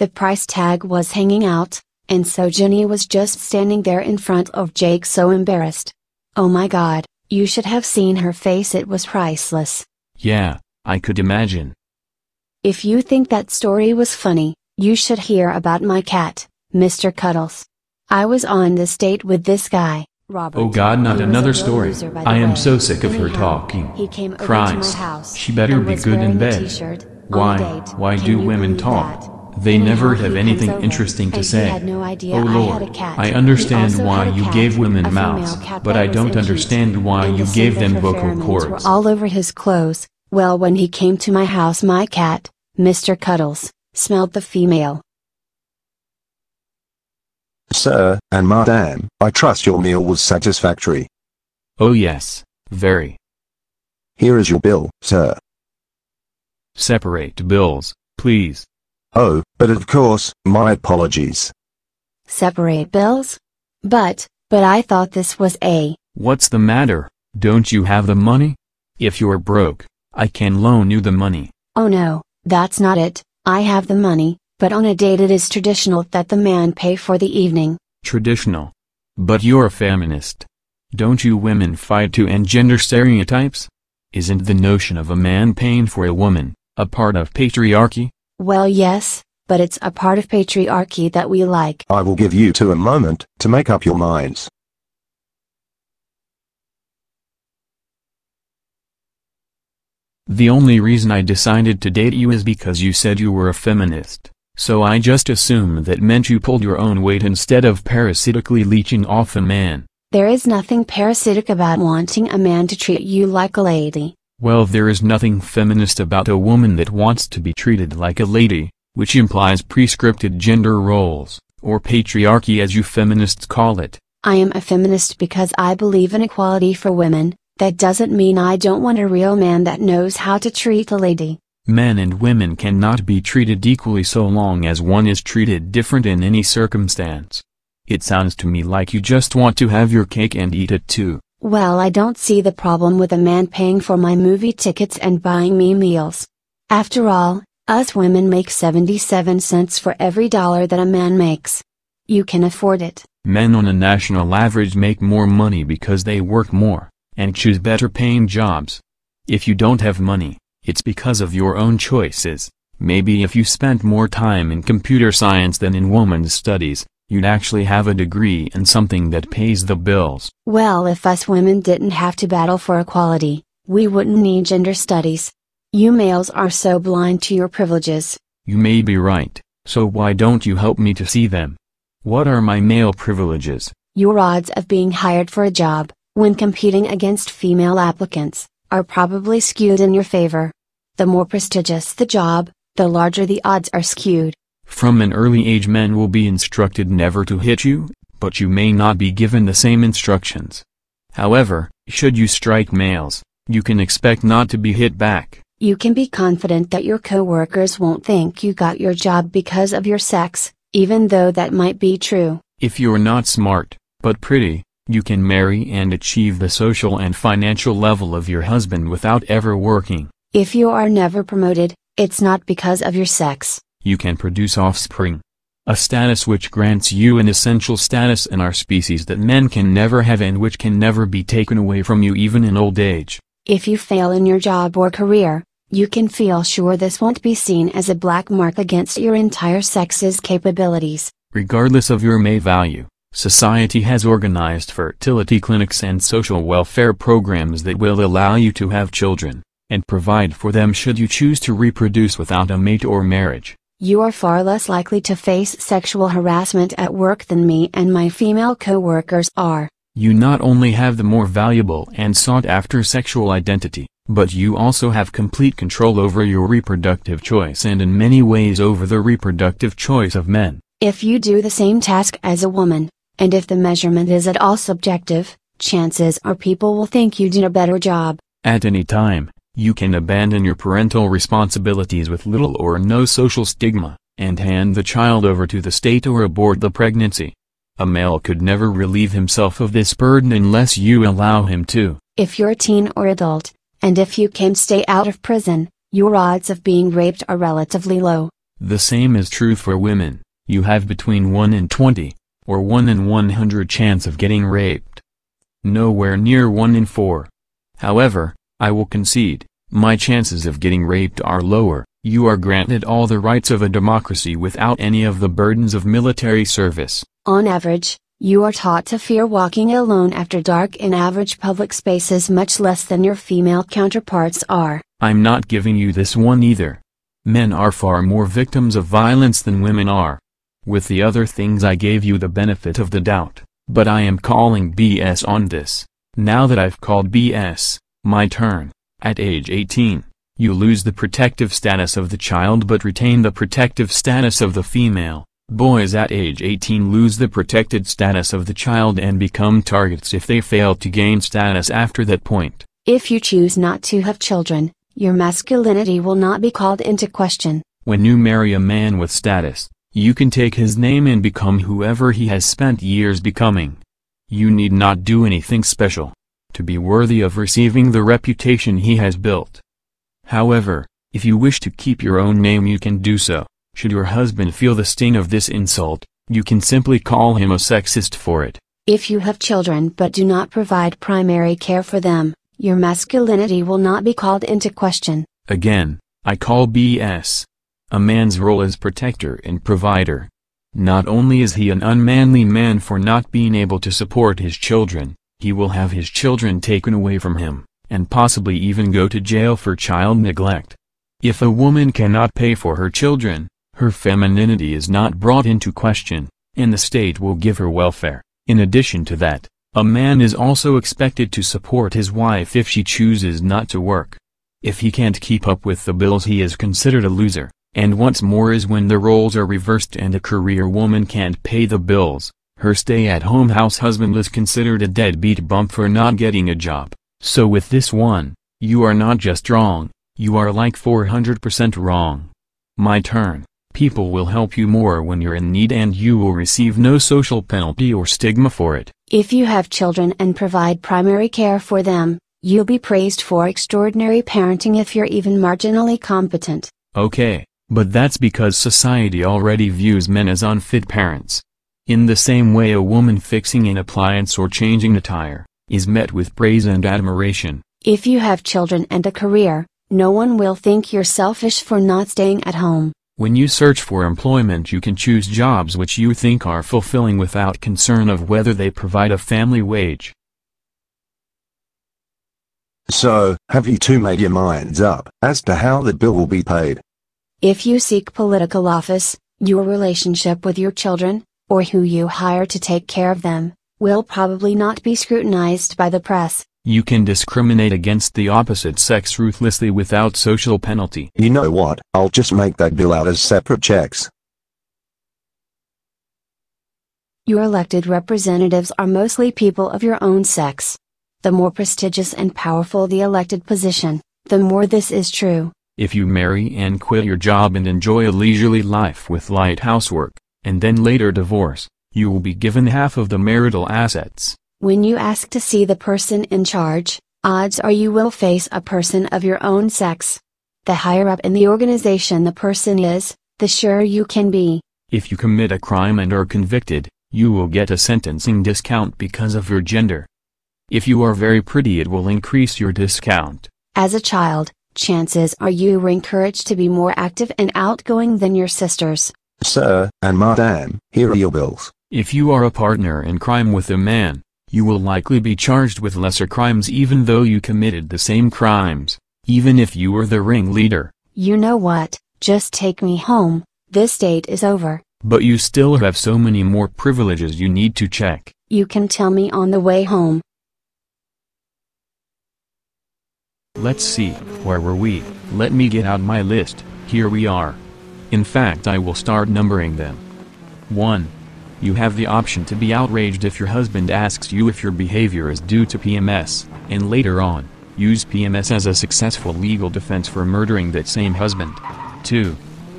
The price tag was hanging out, and so Jenny was just standing there in front of Jake so embarrassed. Oh my god, you should have seen her face, it was priceless. Yeah, I could imagine. If you think that story was funny, you should hear about my cat, Mr. Cuddles. I was on this date with this guy, Robert. Oh god, not He was another a real story. loser, by the I am way. so sick of her Anyhow, talking. he came over to my Christ, house she better and be was good wearing in a bed. t-shirt on a date. Why Can do you women believe talk? that? They Anyhow, never he have comes anything over, interesting to and say. he had no idea Oh I Lord, had a cat. I He understand also why had a you cat, gave women a female mouths, cat but that I was don't in heat, understand why and you the gave scent of them her vocal pheromones were cords. all over his clothes. Well, when he came to my house, my cat, Mr. Cuddles, smelled the female. Sir and Madame, I trust your meal was satisfactory. Oh yes, very. Here is your bill, sir. Separate bills, please. Oh, but of course, my apologies. Separate bills? But I thought this was a... What's the matter? Don't you have the money? If you're broke, I can loan you the money. Oh no, that's not it. I have the money, but on a date it is traditional that the man pay for the evening. Traditional. But you're a feminist. Don't you women fight to end gender stereotypes? Isn't the notion of a man paying for a woman a part of patriarchy? Well, yes, but it's a part of patriarchy that we like. I will give you two a moment to make up your minds. The only reason I decided to date you is because you said you were a feminist, so I just assumed that meant you pulled your own weight instead of parasitically leeching off a man. There is nothing parasitic about wanting a man to treat you like a lady. Well, there is nothing feminist about a woman that wants to be treated like a lady, which implies prescripted gender roles, or patriarchy as you feminists call it. I am a feminist because I believe in equality for women. That doesn't mean I don't want a real man that knows how to treat a lady. Men and women cannot be treated equally so long as one is treated different in any circumstance. It sounds to me like you just want to have your cake and eat it too. Well, I don't see the problem with a man paying for my movie tickets and buying me meals. After all, us women make 77 cents for every dollar that a man makes. You can afford it. Men on a national average make more money because they work more, and choose better paying jobs. If you don't have money, it's because of your own choices. Maybe if you spent more time in computer science than in women's studies, you'd actually have a degree in something that pays the bills. Well, if us women didn't have to battle for equality, we wouldn't need gender studies. You males are so blind to your privileges. You may be right, so why don't you help me to see them? What are my male privileges? Your odds of being hired for a job, when competing against female applicants, are probably skewed in your favor. The more prestigious the job, the larger the odds are skewed. From an early age men will be instructed never to hit you, but you may not be given the same instructions. However, should you strike males, you can expect not to be hit back. You can be confident that your coworkers won't think you got your job because of your sex, even though that might be true. If you're not smart, but pretty, you can marry and achieve the social and financial level of your husband without ever working. If you are never promoted, it's not because of your sex. You can produce offspring. A status which grants you an essential status in our species that men can never have and which can never be taken away from you even in old age. If you fail in your job or career, you can feel sure this won't be seen as a black mark against your entire sex's capabilities. Regardless of your May value, society has organized fertility clinics and social welfare programs that will allow you to have children, and provide for them should you choose to reproduce without a mate or marriage. You are far less likely to face sexual harassment at work than me and my female coworkers are. You not only have the more valuable and sought-after sexual identity, but you also have complete control over your reproductive choice and in many ways over the reproductive choice of men. If you do the same task as a woman, and if the measurement is at all subjective, chances are people will think you did a better job. At any time, you can abandon your parental responsibilities with little or no social stigma, and hand the child over to the state or abort the pregnancy. A male could never relieve himself of this burden unless you allow him to. If you're a teen or adult, and if you can stay out of prison, your odds of being raped are relatively low. The same is true for women. You have between 1 in 20, or 1 in 100 chance of getting raped. Nowhere near 1 in 4. However, I will concede, my chances of getting raped are lower. You are granted all the rights of a democracy without any of the burdens of military service. On average, you are taught to fear walking alone after dark in average public spaces much less than your female counterparts are. I'm not giving you this one either. Men are far more victims of violence than women are. With the other things I gave you the benefit of the doubt, but I am calling BS on this. Now that I've called BS, my turn. At age 18, you lose the protective status of the child but retain the protective status of the female. Boys at age 18 lose the protected status of the child and become targets if they fail to gain status after that point. If you choose not to have children, your masculinity will not be called into question. When you marry a man with status, you can take his name and become whoever he has spent years becoming. You need not do anything special to be worthy of receiving the reputation he has built. However, if you wish to keep your own name you can do so. Should your husband feel the sting of this insult, you can simply call him a sexist for it. If you have children but do not provide primary care for them, your masculinity will not be called into question. Again, I call BS. A man's role is protector and provider. Not only is he an unmanly man for not being able to support his children, he will have his children taken away from him, and possibly even go to jail for child neglect. If a woman cannot pay for her children, her femininity is not brought into question, and the state will give her welfare. In addition to that, a man is also expected to support his wife if she chooses not to work. If he can't keep up with the bills he is considered a loser, and what's more is when the roles are reversed and a career woman can't pay the bills, her stay-at-home house husband is considered a deadbeat bump for not getting a job. So with this one, you are not just wrong, you are like 400% wrong. My turn. People will help you more when you're in need and you will receive no social penalty or stigma for it. If you have children and provide primary care for them, you'll be praised for extraordinary parenting if you're even marginally competent. Okay, but that's because society already views men as unfit parents. In the same way a woman fixing an appliance or changing a tire is met with praise and admiration. If you have children and a career, no one will think you're selfish for not staying at home. When you search for employment you can choose jobs which you think are fulfilling without concern of whether they provide a family wage. So, have you two made your minds up as to how the bill will be paid? If you seek political office, your relationship with your children, or who you hire to take care of them, will probably not be scrutinized by the press. You can discriminate against the opposite sex ruthlessly without social penalty. You know what, I'll just make that bill out as separate checks. Your elected representatives are mostly people of your own sex. The more prestigious and powerful the elected position, the more this is true. If you marry and quit your job and enjoy a leisurely life with light housework, and then later divorce, you will be given half of the marital assets. When you ask to see the person in charge, odds are you will face a person of your own sex. The higher up in the organization the person is, the surer you can be. If you commit a crime and are convicted, you will get a sentencing discount because of your gender. If you are very pretty it will increase your discount. As a child, chances are you were encouraged to be more active and outgoing than your sisters. Sir and Madame, here are your bills. If you are a partner in crime with a man, you will likely be charged with lesser crimes even though you committed the same crimes, even if you were the ringleader. You know what, just take me home, this date is over. But you still have so many more privileges you need to check. You can tell me on the way home. Let's see, where were we? Let me get out my list. Here we are. In fact I will start numbering them. 1. You have the option to be outraged if your husband asks you if your behavior is due to PMS, and later on, use PMS as a successful legal defense for murdering that same husband. 2.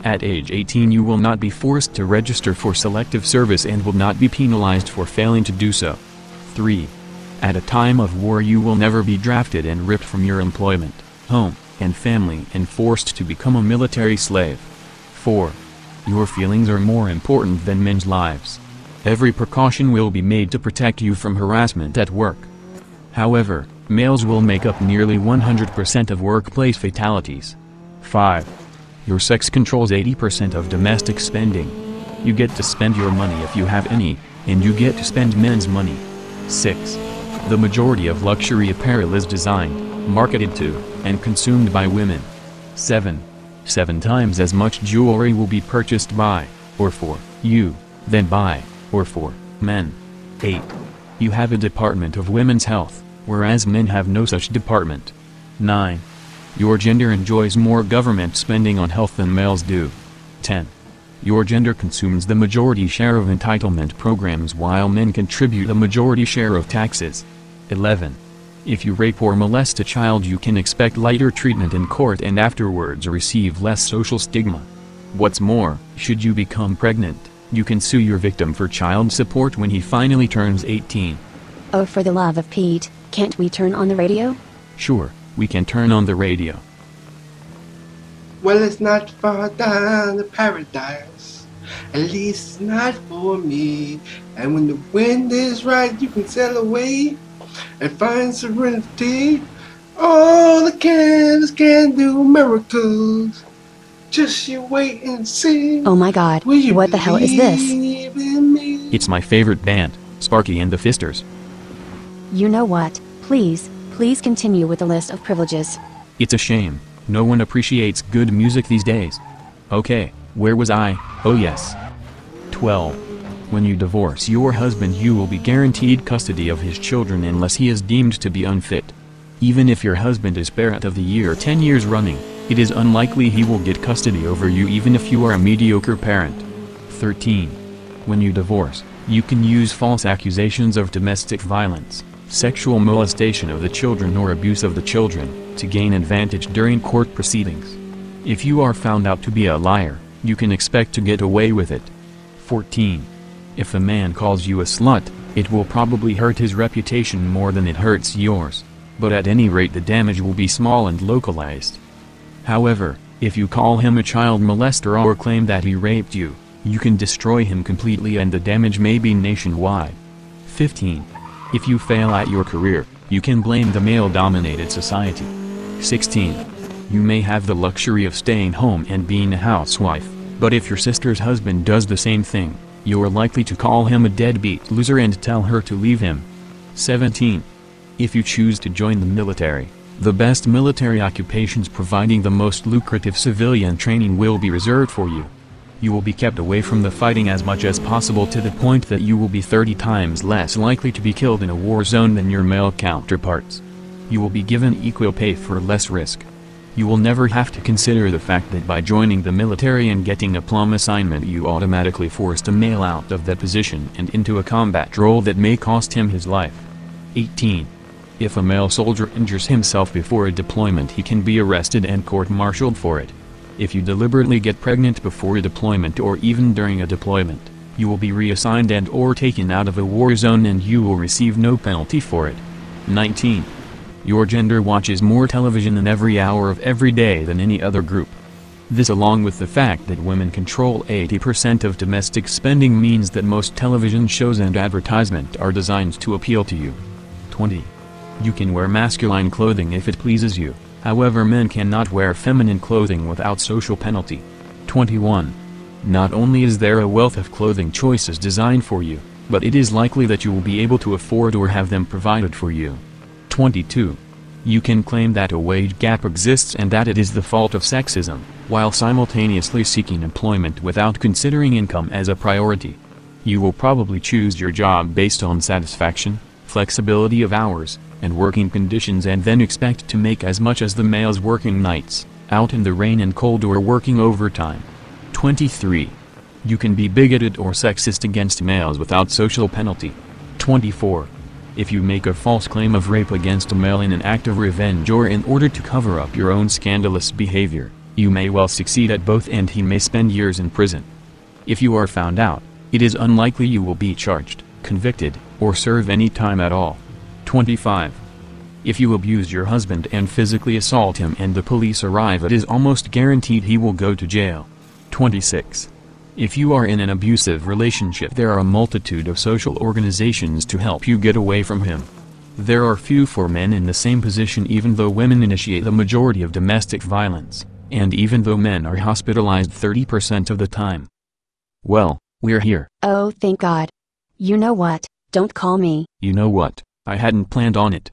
At age 18 you will not be forced to register for selective service and will not be penalized for failing to do so. 3. At a time of war you will never be drafted and ripped from your employment, home, and family and forced to become a military slave. 4. Your feelings are more important than men's lives. Every precaution will be made to protect you from harassment at work. However, males will make up nearly 100% of workplace fatalities. 5. Your sex controls 80% of domestic spending. You get to spend your money if you have any, and you get to spend men's money. 6. The majority of luxury apparel is designed, marketed to, and consumed by women. 7. 7 times as much jewelry will be purchased by, or for, you, than by, or for, men. 8. You have a department of women's health, whereas men have no such department. 9. Your gender enjoys more government spending on health than males do. 10. Your gender consumes the majority share of entitlement programs while men contribute a majority share of taxes. 11. If you rape or molest a child, you can expect lighter treatment in court and afterwards receive less social stigma. What's more, should you become pregnant, you can sue your victim for child support when he finally turns 18. Oh, for the love of Pete, can't we turn on the radio? Sure, we can turn on the radio. Well, it's not far down to paradise. At least it's not for me. And when the wind is right, you can sail away and find serenity. All the candles can do miracles. Just you wait and see. Oh my god, what the hell is this? It's my favorite band, Sparky and the Fisters. You know what, please continue with the list of privileges. It's a shame, no one appreciates good music these days. Okay, where was I? Oh yes. 12. When you divorce your husband, you will be guaranteed custody of his children unless he is deemed to be unfit. Even if your husband is Parent of the Year 10 years running, it is unlikely he will get custody over you even if you are a mediocre parent. 13. When you divorce, you can use false accusations of domestic violence, sexual molestation of the children or abuse of the children, to gain advantage during court proceedings. If you are found out to be a liar, you can expect to get away with it. 14. If a man calls you a slut, it will probably hurt his reputation more than it hurts yours, but at any rate the damage will be small and localized. However, if you call him a child molester or claim that he raped you, you can destroy him completely and the damage may be nationwide. 15. If you fail at your career, you can blame the male-dominated society. 16. You may have the luxury of staying home and being a housewife, but if your sister's husband does the same thing, you're likely to call him a deadbeat loser and tell her to leave him. 17. If you choose to join the military, the best military occupations providing the most lucrative civilian training will be reserved for you. You will be kept away from the fighting as much as possible to the point that you will be 30 times less likely to be killed in a war zone than your male counterparts. You will be given equal pay for less risk. You will never have to consider the fact that by joining the military and getting a plum assignment you automatically forced a male out of that position and into a combat role that may cost him his life. 18. If a male soldier injures himself before a deployment, he can be arrested and court-martialed for it. If you deliberately get pregnant before a deployment or even during a deployment, you will be reassigned and or taken out of a war zone and you will receive no penalty for it. 19. Your gender watches more television in every hour of every day than any other group. This, along with the fact that women control 80% of domestic spending, means that most television shows and advertisement are designed to appeal to you. 20. You can wear masculine clothing if it pleases you, however men cannot wear feminine clothing without social penalty. 21. Not only is there a wealth of clothing choices designed for you, but it is likely that you will be able to afford or have them provided for you. 22. You can claim that a wage gap exists and that it is the fault of sexism, while simultaneously seeking employment without considering income as a priority. You will probably choose your job based on satisfaction, flexibility of hours, and working conditions and then expect to make as much as the males working nights, out in the rain and cold or working overtime. 23. You can be bigoted or sexist against males without social penalty. 24. If you make a false claim of rape against a male in an act of revenge or in order to cover up your own scandalous behavior, you may well succeed at both and he may spend years in prison. If you are found out, it is unlikely you will be charged, convicted, or serve any time at all. 25. If you abuse your husband and physically assault him and the police arrive, it is almost guaranteed he will go to jail. 26. If you are in an abusive relationship, there are a multitude of social organizations to help you get away from him. There are few for men in the same position, even though women initiate the majority of domestic violence, and even though men are hospitalized 30% of the time. Well, we're here. Oh, thank God. You know what? Don't call me. You know what? I hadn't planned on it.